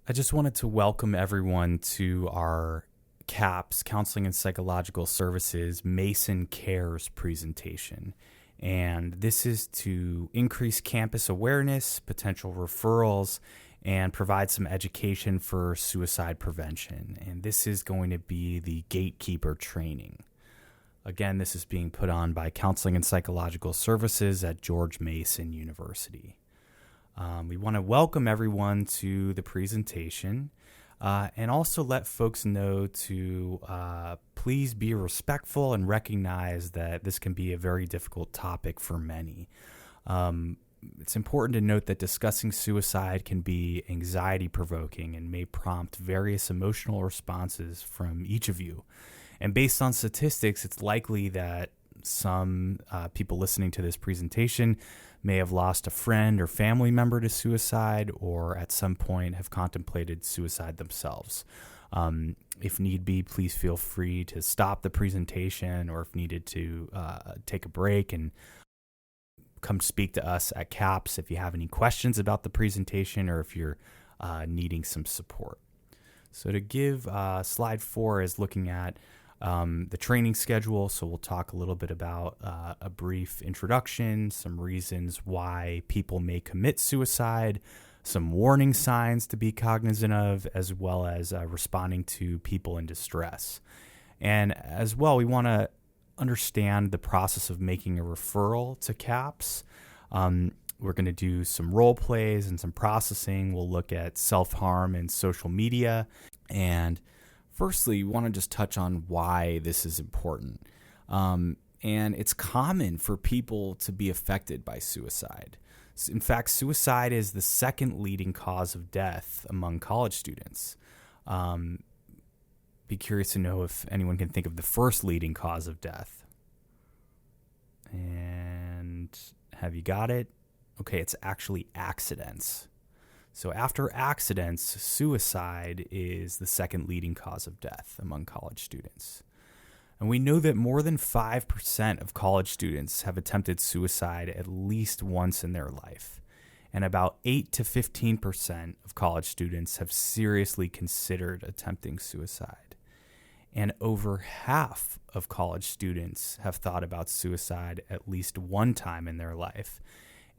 I just wanted to welcome everyone to our CAPS, Counseling and Psychological Services Mason Cares presentation. And this is to increase campus awareness, potential referrals, and provide some education for suicide prevention. And this is going to be the gatekeeper training. Again, this is being put on by Counseling and Psychological Services at George Mason University. We want to welcome everyone to the presentation and also let folks know to please be respectful and recognize that this can be a very difficult topic for many. It's important to note that discussing suicide can be anxiety-provoking and may prompt various emotional responses from each of you. And based on statistics, it's likely that some people listening to this presentation may have lost a friend or family member to suicide, or at some point have contemplated suicide themselves. If need be, please feel free to stop the presentation, or if needed to take a break and come speak to us at CAPS if you have any questions about the presentation or if you're needing some support. So to give, slide 4 is looking at the training schedule. So we'll talk a little bit about a brief introduction, some reasons why people may commit suicide, some warning signs to be cognizant of, as well as responding to people in distress. And as well, we want to understand the process of making a referral to CAPS. We're going to do some role plays and some processing. We'll look at self-harm and social media. And firstly, we want to just touch on why this is important. And it's common for people to be affected by suicide. In fact, suicide is the second leading cause of death among college students. Be curious to know if anyone can think of the first leading cause of death. And have you got it? Okay, it's actually accidents. So after accidents, suicide is the second leading cause of death among college students. And we know that more than 5% of college students have attempted suicide at least once in their life. And about 8 to 15% of college students have seriously considered attempting suicide. And over half of college students have thought about suicide at least one time in their life.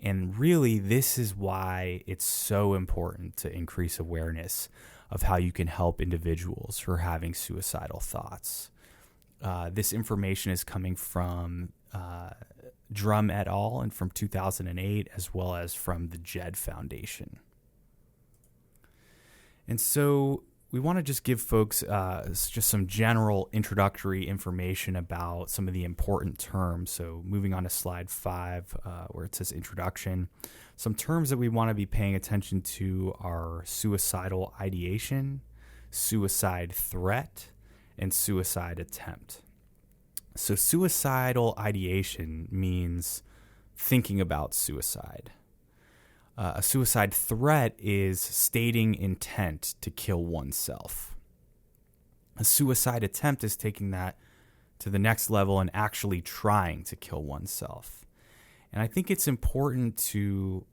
And really, this is why it's so important to increase awareness of how you can help individuals who are having suicidal thoughts. This information is coming from Drum et al. And from 2008, as well as from the JED Foundation. And so we want to just give folks just some general introductory information about some of the important terms. So moving on to slide 5, where it says introduction. Some terms that we want to be paying attention to are suicidal ideation, suicide threat, and suicide attempt. So suicidal ideation means thinking about suicide. A suicide threat is stating intent to kill oneself. A suicide attempt is taking that to the next level and actually trying to kill oneself. And I think it's important to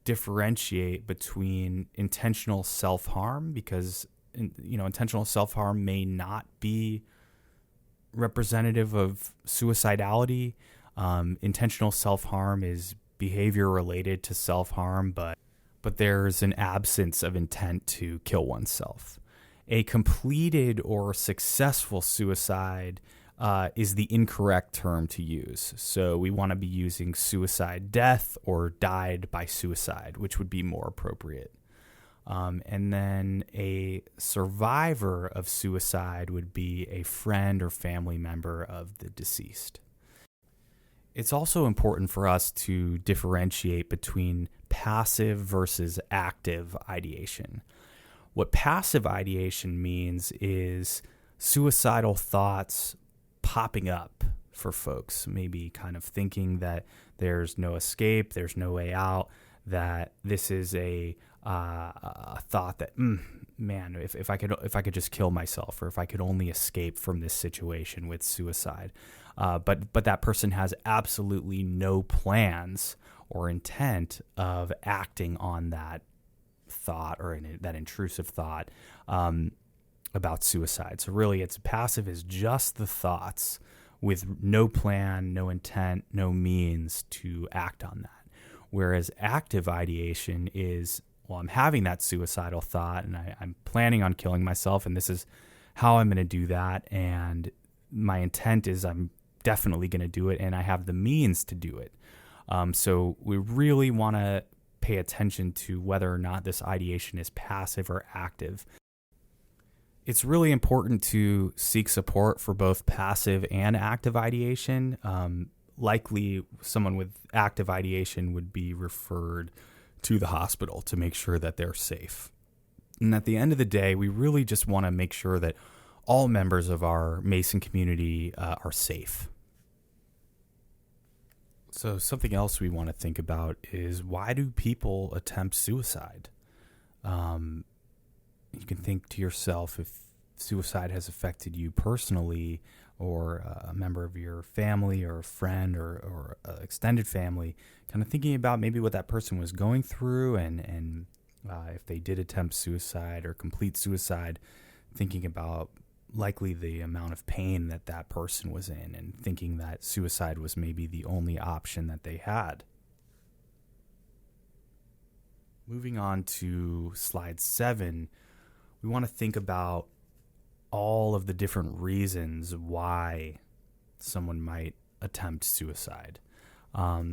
differentiate between intentional self-harm, because intentional self-harm may not be representative of suicidality. Intentional self-harm is behavior related to self-harm, but there's an absence of intent to kill oneself. A completed or successful suicide is the incorrect term to use. So we want to be using suicide death or died by suicide, which would be more appropriate. And then a survivor of suicide would be a friend or family member of the deceased. It's also important for us to differentiate between passive versus active ideation. What passive ideation means is suicidal thoughts popping up for folks, maybe kind of thinking that there's no escape, there's no way out, that this is a thought that, man, if I could just kill myself, or if I could only escape from this situation with suicide. But that person has absolutely no plans or intent of acting on that thought or that intrusive thought about suicide. So really, it's passive is just the thoughts with no plan, no intent, no means to act on that. Whereas active ideation is, well, I'm having that suicidal thought and I'm planning on killing myself, and this is how I'm going to do that. And my intent is I'm definitely going to do it, and I have the means to do it. So we really want to pay attention to whether or not this ideation is passive or active. It's really important to seek support for both passive and active ideation. Likely someone with active ideation would be referred to the hospital to make sure that they're safe. And at the end of the day, we really just want to make sure that all members of our Mason community are safe. So something else we want to think about is, why do people attempt suicide? You can think to yourself, if suicide has affected you personally, or a member of your family or a friend or extended family, kind of thinking about maybe what that person was going through, and if they did attempt suicide or complete suicide, thinking about likely the amount of pain that that person was in, and thinking that suicide was maybe the only option that they had. Moving on to slide 7, we want to think about all of the different reasons why someone might attempt suicide. At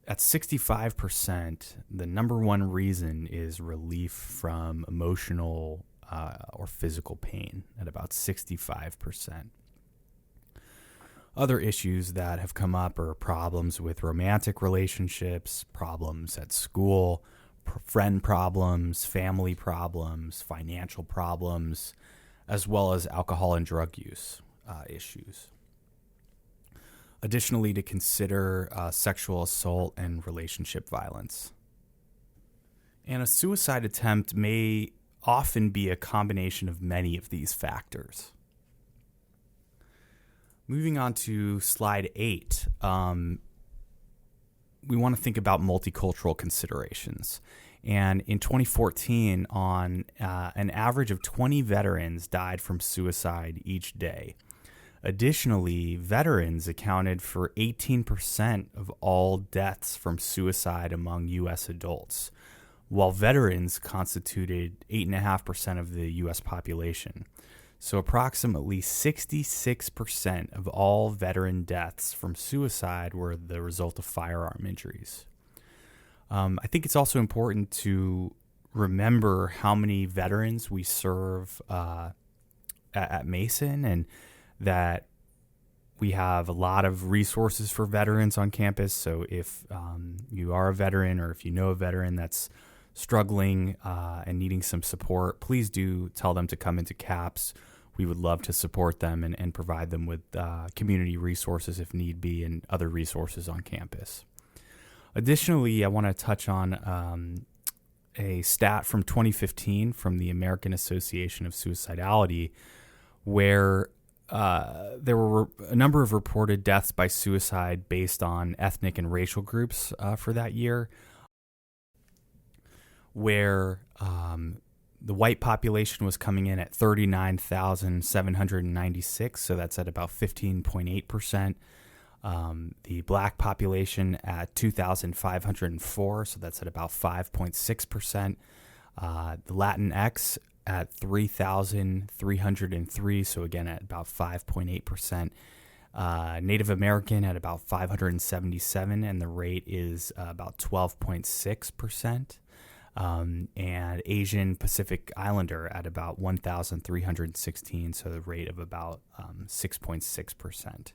65%, the number one reason is relief from emotional or physical pain at about 65%. Other issues that have come up are problems with romantic relationships, problems at school, friend problems, family problems, financial problems, as well as alcohol and drug use issues. Additionally, to consider sexual assault and relationship violence. And a suicide attempt may often be a combination of many of these factors. Moving on to slide 8, we want to think about multicultural considerations. And in 2014, on an average of 20 veterans died from suicide each day. Additionally, veterans accounted for 18% of all deaths from suicide among U.S. adults, while veterans constituted 8.5% of the U.S. population. So approximately 66% of all veteran deaths from suicide were the result of firearm injuries. I think it's also important to remember how many veterans we serve at Mason, and that we have a lot of resources for veterans on campus. So if you are a veteran, or if you know a veteran that's struggling and needing some support, please do tell them to come into CAPS. We would love to support them and provide them with community resources if need be, and other resources on campus. Additionally, I want to touch on a stat from 2015 from the American Association of Suicidality, where there were a number of reported deaths by suicide based on ethnic and racial groups for that year, where the white population was coming in at 39,796, so that's at about 15.8%. The black population at 2,504, so that's at about 5.6%. The Latinx at 3,303, so again at about 5.8%. Native American at about 577, and the rate is about 12.6%. And Asian Pacific Islander at about 1,316, so the rate of about 6.6%.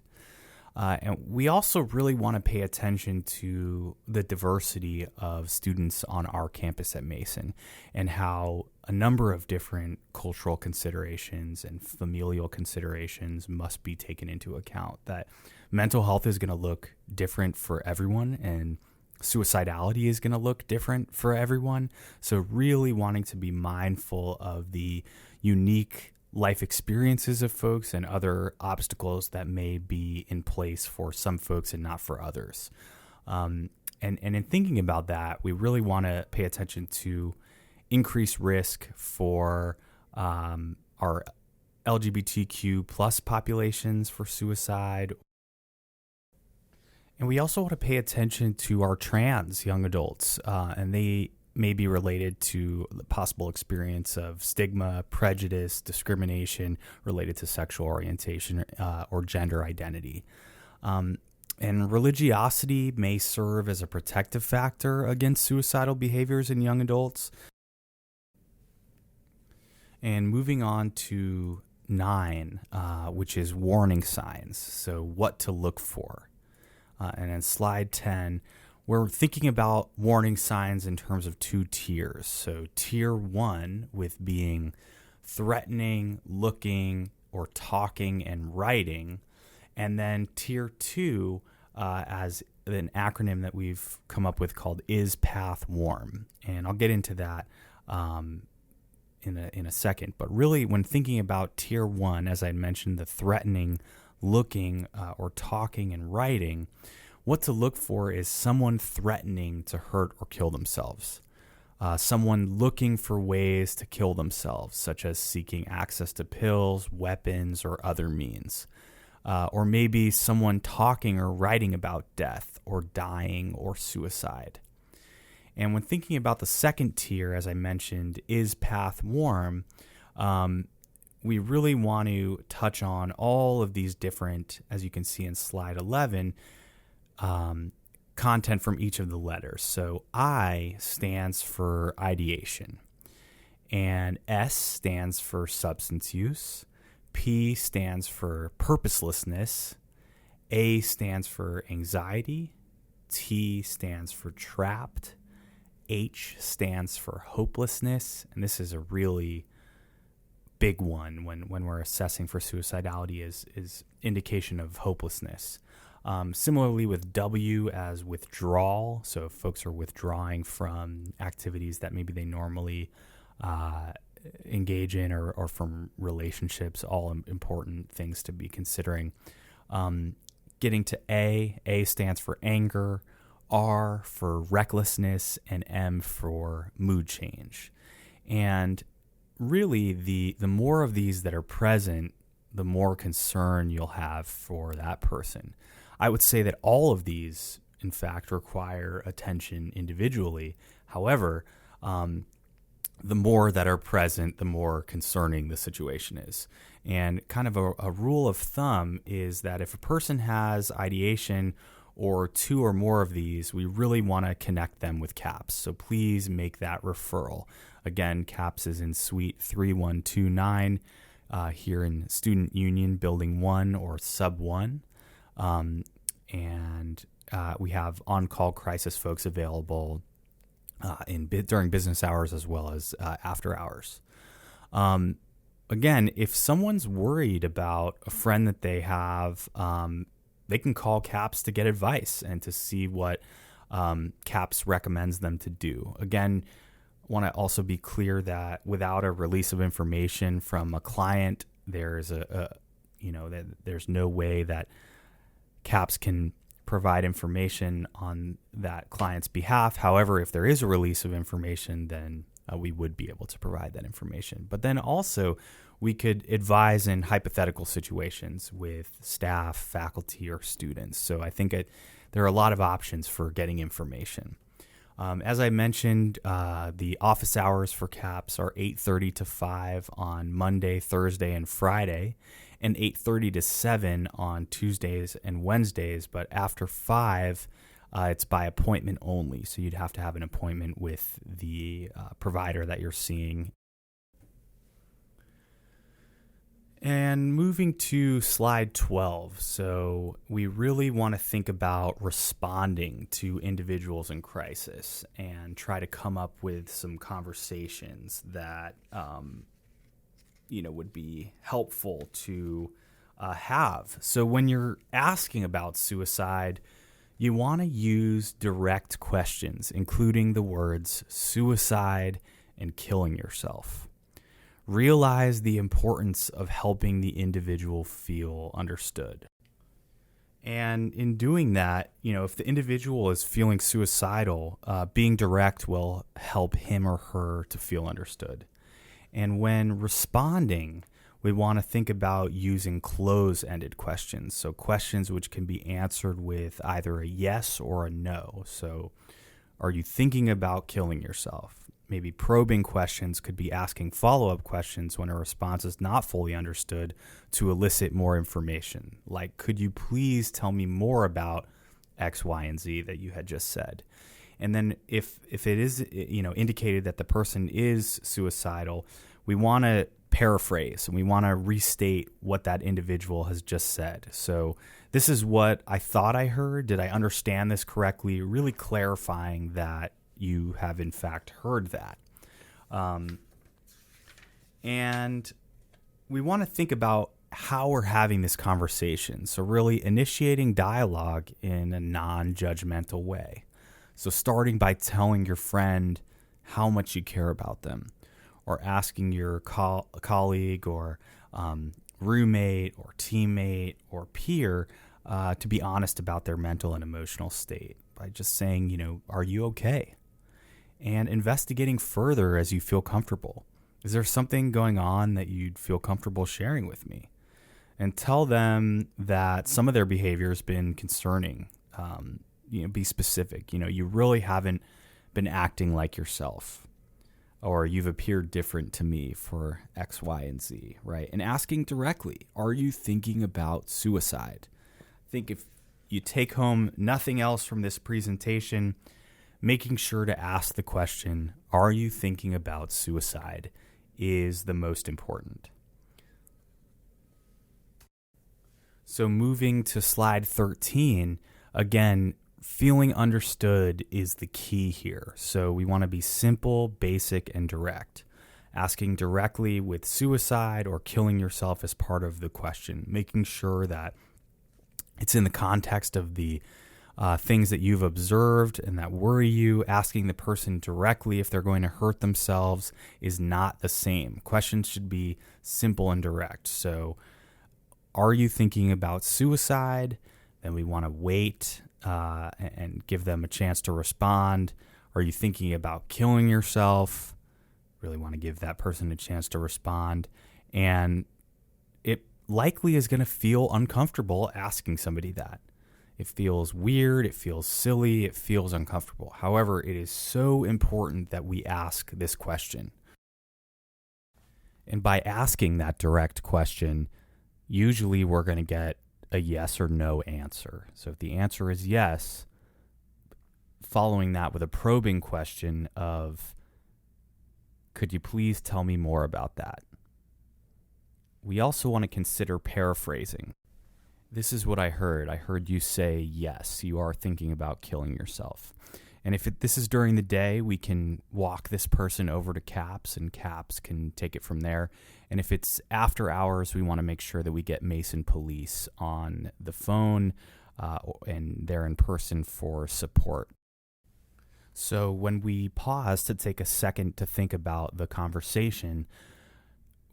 And we also really want to pay attention to the diversity of students on our campus at Mason, and how a number of different cultural considerations and familial considerations must be taken into account. That mental health is going to look different for everyone, and suicidality is going to look different for everyone. So really wanting to be mindful of the unique life experiences of folks and other obstacles that may be in place for some folks and not for others. And in thinking about that, we really want to pay attention to increased risk for our LGBTQ plus populations for suicide. And we also want to pay attention to our trans young adults, and they may be related to the possible experience of stigma, prejudice, discrimination related to sexual orientation or gender identity. And religiosity may serve as a protective factor against suicidal behaviors in young adults. And moving on to 9, which is warning signs. So what to look for. And in slide 10, we're thinking about warning signs in terms of 2 tiers. So tier 1 with being threatening, looking, or talking and writing. And then tier 2 as an acronym that we've come up with called Is Path Warm. And I'll get into that in a second. But really, when thinking about tier 1, as I mentioned, the threatening, looking, or talking and writing, what to look for is someone threatening to hurt or kill themselves. Someone looking for ways to kill themselves, such as seeking access to pills, weapons, or other means. Or maybe someone talking or writing about death or dying or suicide. And when thinking about the second tier, as I mentioned, Is Path Warm, we really want to touch on all of these different, as you can see in slide 11, content from each of the letters. So I stands for ideation, and S stands for substance use, P stands for purposelessness, A stands for anxiety, T stands for trapped, H stands for hopelessness, and this is a really big one when we're assessing for suicidality is indication of hopelessness. Similarly with W as withdrawal, so if folks are withdrawing from activities that maybe they normally engage in or from relationships, all important things to be considering. Getting to A stands for anger, R for recklessness, and M for mood change. And really, the more of these that are present, the more concern you'll have for that person. I would say that all of these, in fact, require attention individually. However, the more that are present, the more concerning the situation is. And kind of a rule of thumb is that if a person has ideation or 2 or more of these, we really want to connect them with CAPS. So please make that referral. Again, CAPS is in Suite 3129 here in Student Union Building 1 or Sub 1. And we have on-call crisis folks available during business hours as well as after hours. Again, if someone's worried about a friend that they have, they can call CAPS to get advice and to see what CAPS recommends them to do. Again, I want to also be clear that without a release of information from a client, there's there's no way that CAPS can provide information on that client's behalf. However, if there is a release of information, then we would be able to provide that information. But then also, we could advise in hypothetical situations with staff, faculty, or students. So I think there are a lot of options for getting information. As I mentioned, the office hours for CAPS are 8:30 to 5 on Monday, Thursday, and Friday, and 8:30 to 7 on Tuesdays and Wednesdays. But after 5, it's by appointment only. So you'd have to have an appointment with the provider that you're seeing. And moving to slide 12. So we really want to think about responding to individuals in crisis and try to come up with some conversations that, would be helpful to have. So when you're asking about suicide, you want to use direct questions, including the words suicide and killing yourself. Realize the importance of helping the individual feel understood. And in doing that, if the individual is feeling suicidal, being direct will help him or her to feel understood. And when responding, we want to think about using close-ended questions. So questions which can be answered with either a yes or a no. So are you thinking about killing yourself? Maybe probing questions could be asking follow-up questions when a response is not fully understood to elicit more information. Like, could you please tell me more about X, Y, and Z that you had just said? And then if it is indicated that the person is suicidal, we want to paraphrase and we want to restate what that individual has just said. So this is what I thought I heard. Did I understand this correctly? Really clarifying that you have in fact heard that. And we want to think about how we're having this conversation. So really initiating dialogue in a non-judgmental way. So starting by telling your friend how much you care about them, or asking your colleague or roommate or teammate or peer to be honest about their mental and emotional state by just saying, are you okay? And investigating further as you feel comfortable. Is there something going on that you'd feel comfortable sharing with me? And tell them that some of their behavior has been concerning. Be specific. You really haven't been acting like yourself, or you've appeared different to me for X, Y, and Z, right? And asking directly, are you thinking about suicide? I think if you take home nothing else from this presentation, making sure to ask the question, are you thinking about suicide, is the most important. So moving to slide 13, again, feeling understood is the key here. So we want to be simple, basic, and direct. Asking directly with suicide or killing yourself as part of the question, making sure that it's in the context of the things that you've observed and that worry you. Asking the person directly if they're going to hurt themselves is not the same. Questions should be simple and direct. So, are you thinking about suicide? Then we want to wait and give them a chance to respond. Are you thinking about killing yourself? Really want to give that person a chance to respond. And it likely is going to feel uncomfortable asking somebody that. It feels weird, it feels silly, it feels uncomfortable. However, it is so important that we ask this question. And by asking that direct question, usually we're going to get a yes or no answer. So if the answer is yes, following that with a probing question of, could you please tell me more about that? We also want to consider paraphrasing. This is what I heard. I heard you say, yes, you are thinking about killing yourself. And if this is during the day, we can walk this person over to CAPS, and CAPS can take it from there. And if it's after hours, we want to make sure that we get Mason Police on the phone and they're in person for support. So when we pause to take a second to think about the conversation,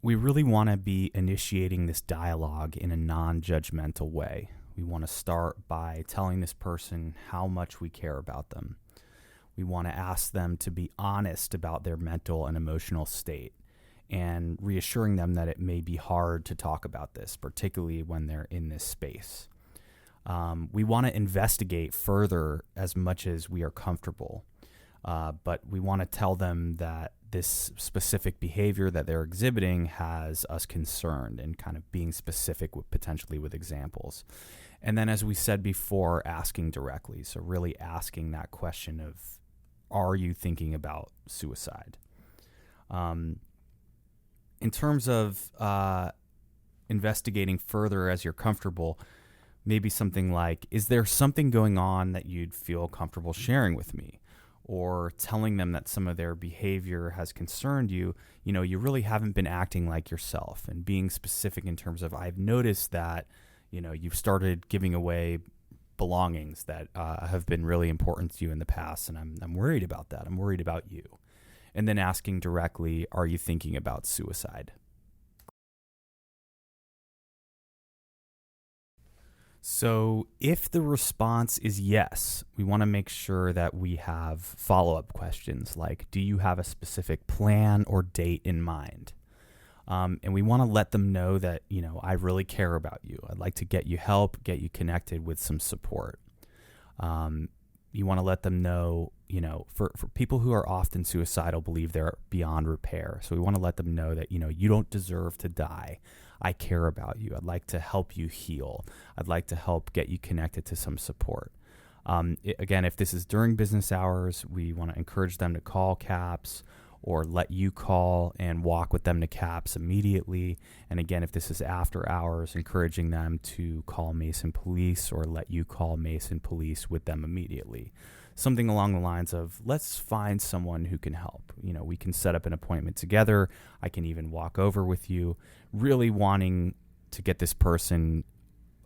we really want to be initiating this dialogue in a non-judgmental way. We want to start by telling this person how much we care about them. We want to ask them to be honest about their mental and emotional state and reassuring them that it may be hard to talk about this, particularly when they're in this space. We want to investigate further as much as we are comfortable, but we want to tell them that this specific behavior that they're exhibiting has us concerned, and kind of being specific potentially with examples. And then, as we said before, asking directly. So really asking that question of, are you thinking about suicide? In terms of investigating further as you're comfortable, maybe something like, is there something going on that you'd feel comfortable sharing with me? Or telling them that some of their behavior has concerned you, you really haven't been acting like yourself, and being specific in terms of, I've noticed that, you've started giving away belongings that have been really important to you in the past, and I'm worried about that. I'm worried about you. And then asking directly, are you thinking about suicide? So, if the response is yes, we want to make sure that we have follow up questions like, do you have a specific plan or date in mind? And we want to let them know that, I really care about you. I'd like to get you help, get you connected with some support. You want to let them know, for people who are often suicidal, believe they're beyond repair. So we want to let them know that, you don't deserve to die. I care about you. I'd like to help you heal. I'd like to help get you connected to some support. Again, if this is during business hours, we want to encourage them to call CAPS or let you call and walk with them to CAPS immediately. And again, if this is after hours, encouraging them to call Mason Police or let you call Mason Police with them immediately. Something along the lines of, let's find someone who can help. We can set up an appointment together. I can even walk over with you, really wanting to get this person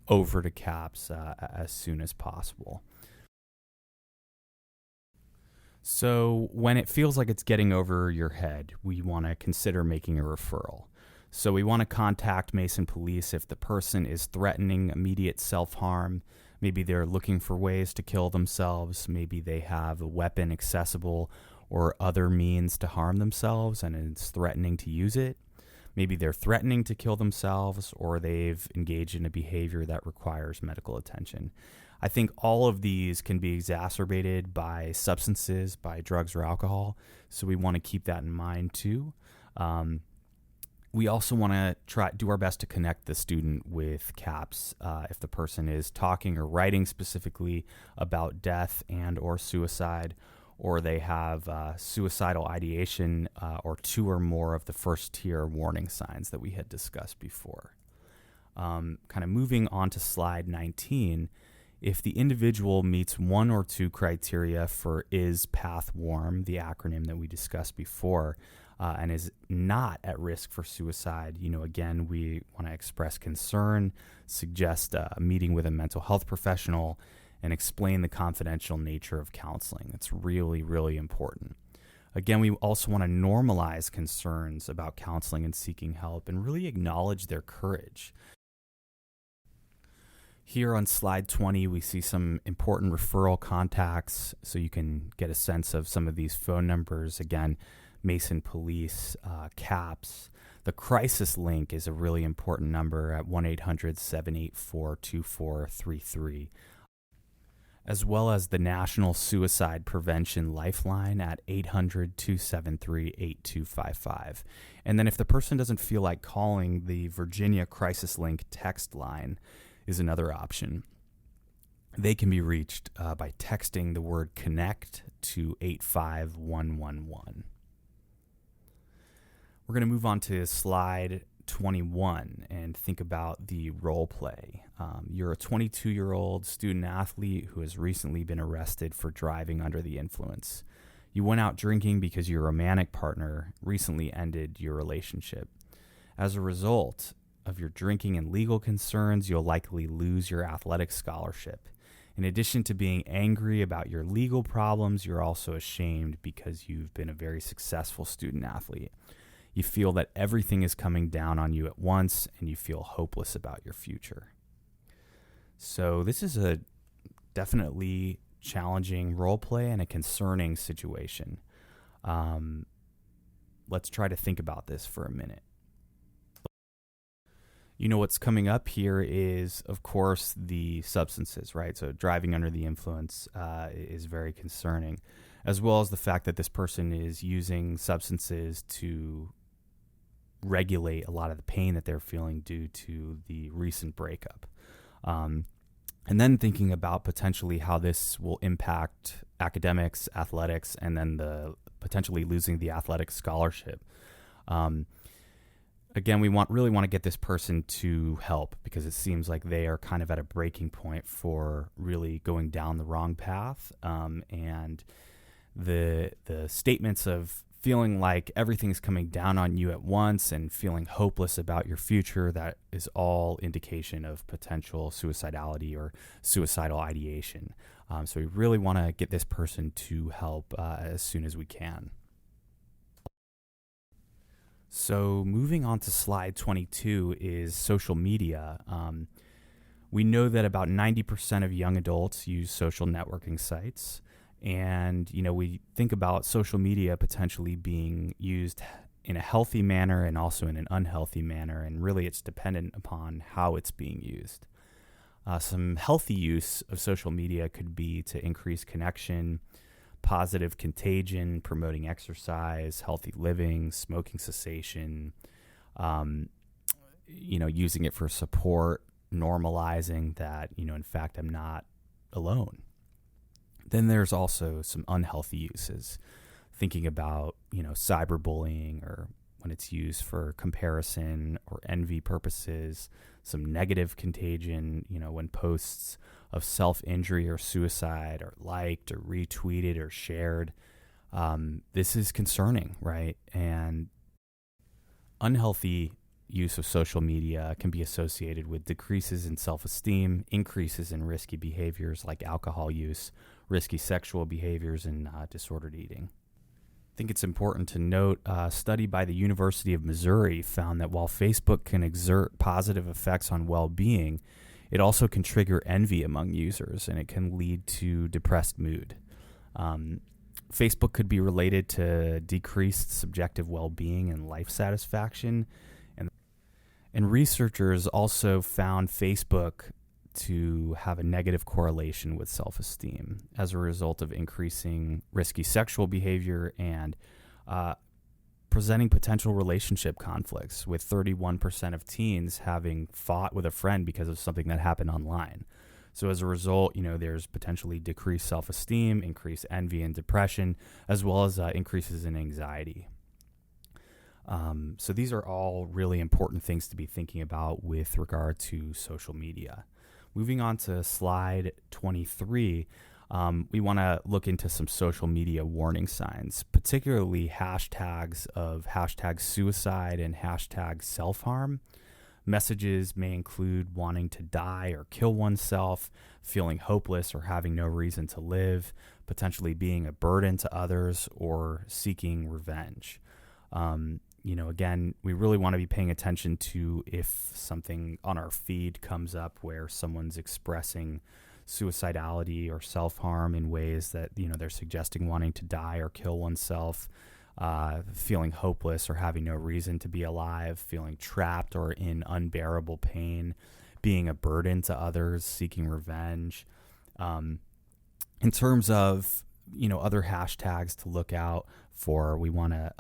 over to CAPS as soon as possible. So when it feels like it's getting over your head, we want to consider making a referral. So we want to contact Mason Police if the person is threatening immediate self-harm. Maybe they're looking for ways to kill themselves. Maybe they have a weapon accessible or other means to harm themselves and is threatening to use it. Maybe they're threatening to kill themselves or they've engaged in a behavior that requires medical attention. I think all of these can be exacerbated by substances, by drugs or alcohol. So we want to keep that in mind too. We also want to do our best to connect the student with CAPS if the person is talking or writing specifically about death and or suicide, or they have suicidal ideation or two or more of the first tier warning signs that we had discussed before. Kind of moving on to slide 19, if the individual meets one or two criteria for IS Path Warm, the acronym that we discussed before, and is not at risk for suicide, again, we want to express concern, suggest a meeting with a mental health professional, and explain the confidential nature of counseling. That's really, really important. Again, we also want to normalize concerns about counseling and seeking help and really acknowledge their courage. Here on slide 20, we see some important referral contacts, so you can get a sense of some of these phone numbers. Again, Mason Police, CAPS. The crisis link is a really important number at 1-800-784-2433, as well as the National Suicide Prevention Lifeline at 800-273-8255. And then if the person doesn't feel like calling, the Virginia Crisis Link text line is another option. They can be reached by texting the word CONNECT to 85111. We're going to move on to slide 21 and think about the role play. You're a 22-year-old student athlete who has recently been arrested for driving under the influence. You went out drinking because your romantic partner recently ended your relationship. As a result of your drinking and legal concerns, you'll likely lose your athletic scholarship. In addition to being angry about your legal problems, you're also ashamed because you've been a very successful student athlete. You feel that everything is coming down on you at once, and you feel hopeless about your future. So this is a definitely challenging role play and a concerning situation. Let's try to think about this for a minute. What's coming up here is, of course, the substances, right? So driving under the influence is very concerning, as well as the fact that this person is using substances to regulate a lot of the pain that they're feeling due to the recent breakup. And then thinking about potentially how this will impact academics, athletics, and then the potentially losing the athletic scholarship. Again, we really want to get this person to help because it seems like they are kind of at a breaking point for really going down the wrong path. And the statements of feeling like everything's coming down on you at once and feeling hopeless about your future, that is all indication of potential suicidality or suicidal ideation. So we really want to get this person to help as soon as we can. So moving on to slide 22 is social media. We know that about 90% of young adults use social networking sites. And, we think about social media potentially being used in a healthy manner and also in an unhealthy manner. And really, it's dependent upon how it's being used. Some healthy use of social media could be to increase connection, positive contagion, promoting exercise, healthy living, smoking cessation, using it for support, normalizing that, in fact, I'm not alone. Then there's also some unhealthy uses, thinking about, cyberbullying, or when it's used for comparison or envy purposes, some negative contagion, when posts of self-injury or suicide are liked or retweeted or shared. This is concerning, right? And unhealthy use of social media can be associated with decreases in self-esteem, increases in risky behaviors like alcohol use, risky sexual behaviors, and disordered eating. I think it's important to note a study by the University of Missouri found that while Facebook can exert positive effects on well-being, it also can trigger envy among users, and it can lead to depressed mood. Facebook could be related to decreased subjective well-being and life satisfaction. And researchers also found Facebook to have a negative correlation with self-esteem as a result of increasing risky sexual behavior and presenting potential relationship conflicts, with 31% of teens having fought with a friend because of something that happened online. So as a result, there's potentially decreased self-esteem, increased envy and depression, as well as increases in anxiety. So these are all really important things to be thinking about with regard to social media. Moving on to slide 23, we want to look into some social media warning signs, particularly hashtags of hashtag suicide and hashtag self-harm. Messages may include wanting to die or kill oneself, feeling hopeless or having no reason to live, potentially being a burden to others, or seeking revenge. Again, we really want to be paying attention to if something on our feed comes up where someone's expressing suicidality or self-harm in ways that, they're suggesting wanting to die or kill oneself, feeling hopeless or having no reason to be alive, feeling trapped or in unbearable pain, being a burden to others, seeking revenge. In terms of, other hashtags to look out for, we want to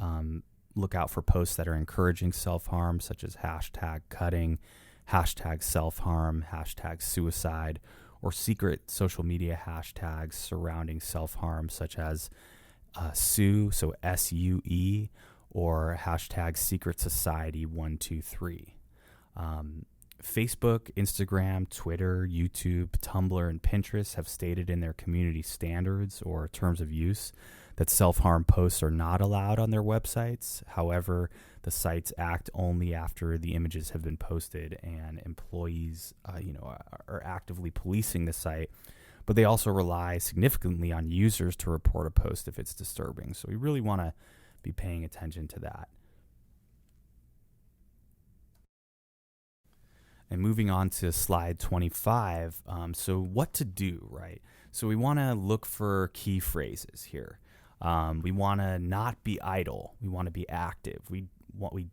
look out for posts that are encouraging self-harm, such as hashtag cutting, hashtag self-harm, hashtag suicide, or secret social media hashtags surrounding self-harm, such as SUE, so SUE, or hashtag secret society 123. Facebook, Instagram, Twitter, YouTube, Tumblr, and Pinterest have stated in their community standards or terms of use that self-harm posts are not allowed on their websites. However, the sites act only after the images have been posted, and employees are actively policing the site, but they also rely significantly on users to report a post if it's disturbing. So we really want to be paying attention to that. And moving on to slide 25, so what to do, right? So we want to look for key phrases here. We want to not be idle. We want to be active. We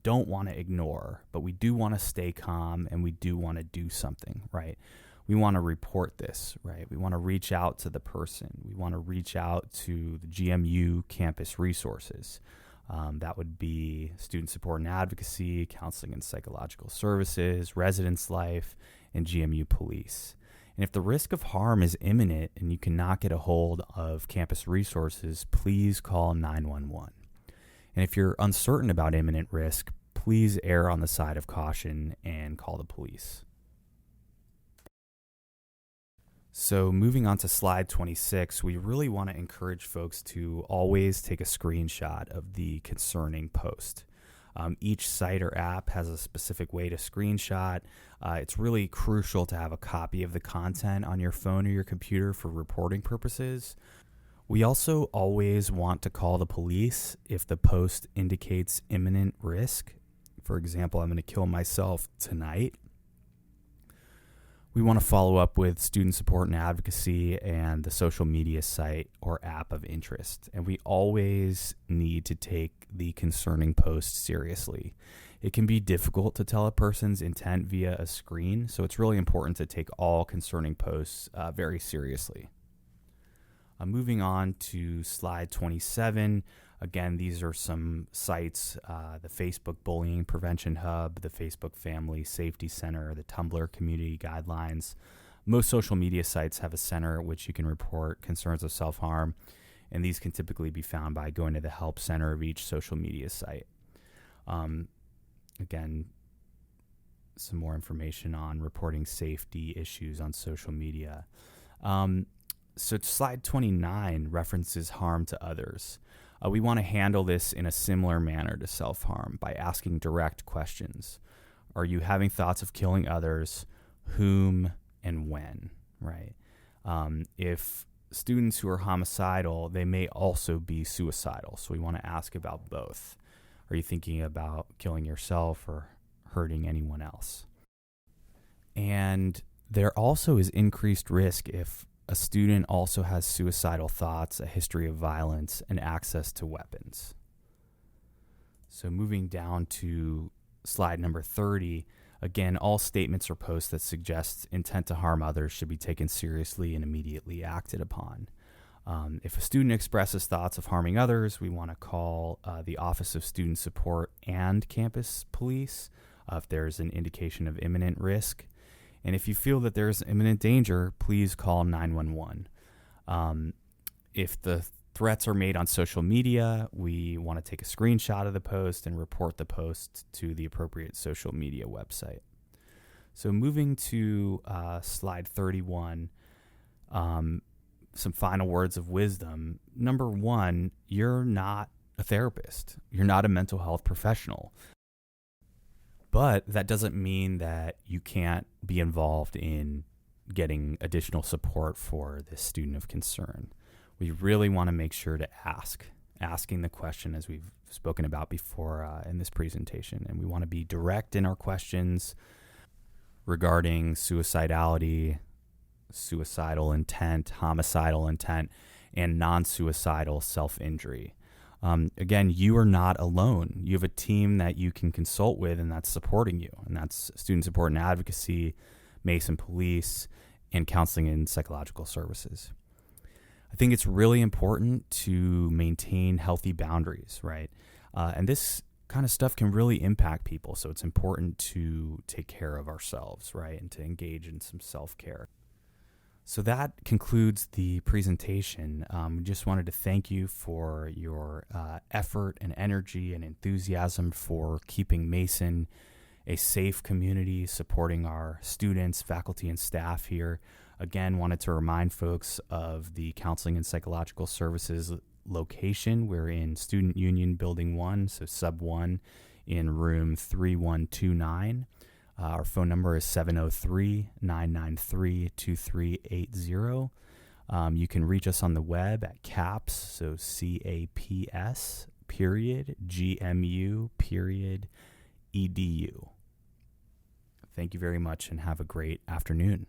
don't want to ignore, but we do want to stay calm, and we do want to do something, right? We want to report this, right? We want to reach out to the person. We want to reach out to the GMU campus resources. That would be student support and advocacy, counseling and psychological services, residence life, and GMU police. And if the risk of harm is imminent and you cannot get a hold of campus resources, please call 911. And if you're uncertain about imminent risk, please err on the side of caution and call the police. So moving on to slide 26, we really want to encourage folks to always take a screenshot of the concerning post. Each site or app has a specific way to screenshot. It's really crucial to have a copy of the content on your phone or your computer for reporting purposes. We also always want to call the police if the post indicates imminent risk. For example, I'm going to kill myself tonight. We want to follow up with student support and advocacy and the social media site or app of interest. And we always need to take the concerning post seriously. It can be difficult to tell a person's intent via a screen, so it's really important to take all concerning posts very seriously. Moving on to slide 27. Again, these are some sites, the Facebook Bullying Prevention Hub, the Facebook Family Safety Center, the Tumblr Community Guidelines. Most social media sites have a center at which you can report concerns of self-harm, and these can typically be found by going to the help center of each social media site. Again, some more information on reporting safety issues on social media. So slide 29 references harm to others. We want to handle this in a similar manner to self-harm by asking direct questions. Are you having thoughts of killing others? Whom and when, right? If students who are homicidal, they may also be suicidal. So we want to ask about both. Are you thinking about killing yourself or hurting anyone else? And there also is increased risk if a student also has suicidal thoughts, a history of violence, and access to weapons. So moving down to slide number 30, again, all statements or posts that suggest intent to harm others should be taken seriously and immediately acted upon. If a student expresses thoughts of harming others, we want to call the Office of Student Support and campus police if there's an indication of imminent risk. And if you feel that there's imminent danger, please call 911. If the threats are made on social media, we want to take a screenshot of the post and report the post to the appropriate social media website. So moving to slide 31, some final words of wisdom. Number one, you're not a therapist. You're not a mental health professional. But that doesn't mean that you can't be involved in getting additional support for this student of concern. We really want to make sure to asking the question as we've spoken about before in this presentation. And we want to be direct in our questions regarding suicidality, suicidal intent, homicidal intent, and non-suicidal self-injury. Again, you are not alone. You have a team that you can consult with and that's supporting you. And that's Student Support and Advocacy, Mason Police, and Counseling and Psychological Services. I think it's really important to maintain healthy boundaries, right? And this kind of stuff can really impact people. So it's important to take care of ourselves, right? And to engage in some self-care. So that concludes the presentation. We just wanted to thank you for your effort and energy and enthusiasm for keeping Mason a safe community, supporting our students, faculty, and staff here. Again, wanted to remind folks of the Counseling and Psychological Services location. We're in Student Union Building 1, so Sub 1 in room 3129. Our phone number is 703-993-2380. You can reach us on the web at CAPS, so CAPS, GMU, EDU. Thank you very much and have a great afternoon.